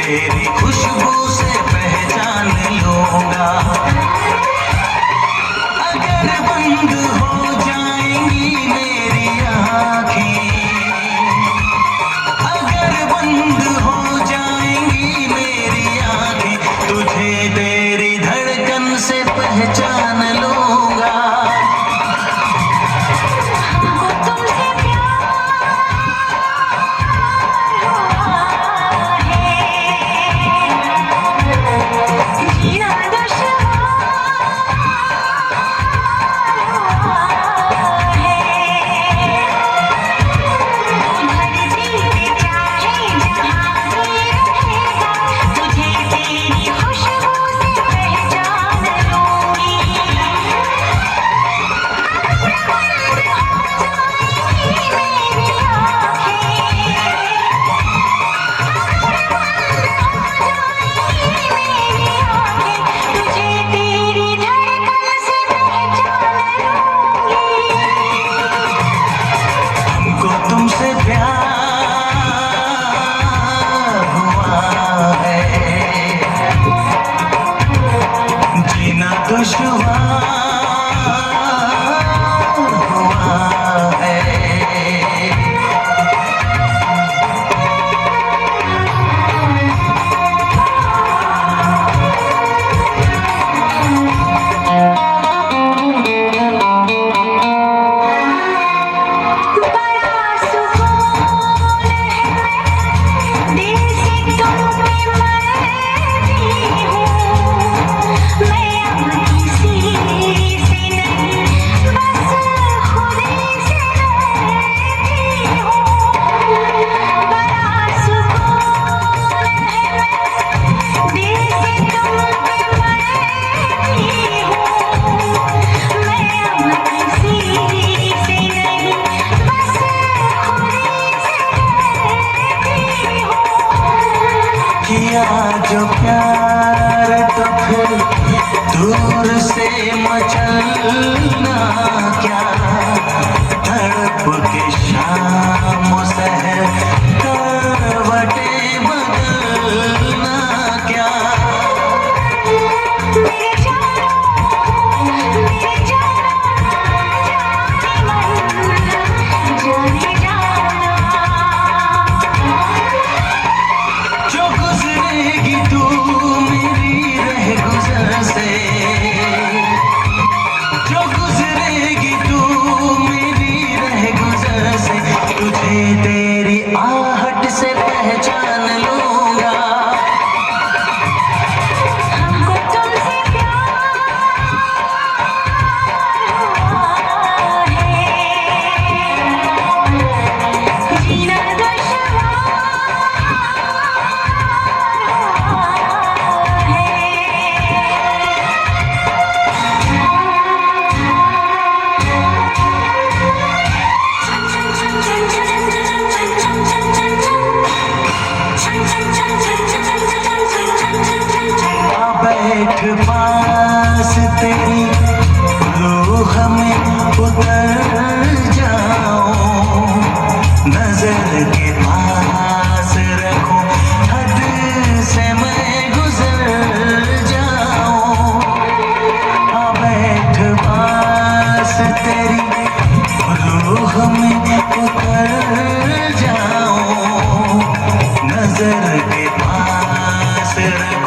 तेरी खुशबू से पहचान लूंगा। अगर बंद हो जाएंगी मेरी आँखें, अगर बंद हो जाएंगी मेरी आँखें, तुझे तेरी धड़कन से पहचान लूंगा। जो प्यार तो फिर दूर से मचलना क्या, तड़प के शाम सहर करवटें बदलना क्या। तेरी आहट से पहचान लूंगा। हमको तुमसे प्यार है, जीना दुश्वार है। बैठ पास तेरी रूह में उतर जाऊं, नजर के पास रखूं, हद से मैं गुजर जाऊं। बैठ पास तेरी रूह में उतर जाऊं, नजर के पास रखूं,